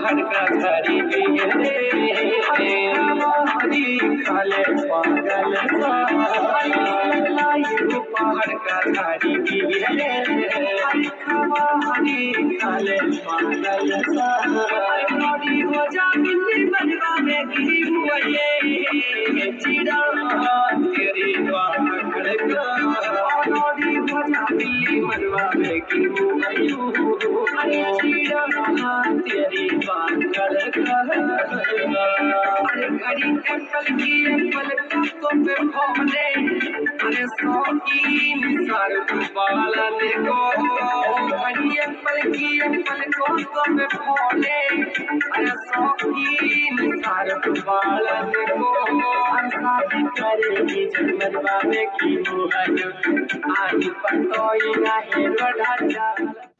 पहाड़ का झाड़ी पिए हरी खाले पागल पहाड़ का झाड़ी पिए हरी खाले पागल हरी हो जा बिल्ली बनवा में गिरी हुए चिड़ा तेरी पहाड़ का हरी हो जा बिल्ली बनवा में गिरी हुए चिड़ा तेरी पागल अरे घड़ी एप्पल की एप्पल को पे फोड़े अरे शौकीन सर पालन को घड़ी एप्पल की एप्पल को पे फोड़े अरे शौकीन सर पालन को शादी करेगी जन्मत बाबे की मुहर आज पटोई ना है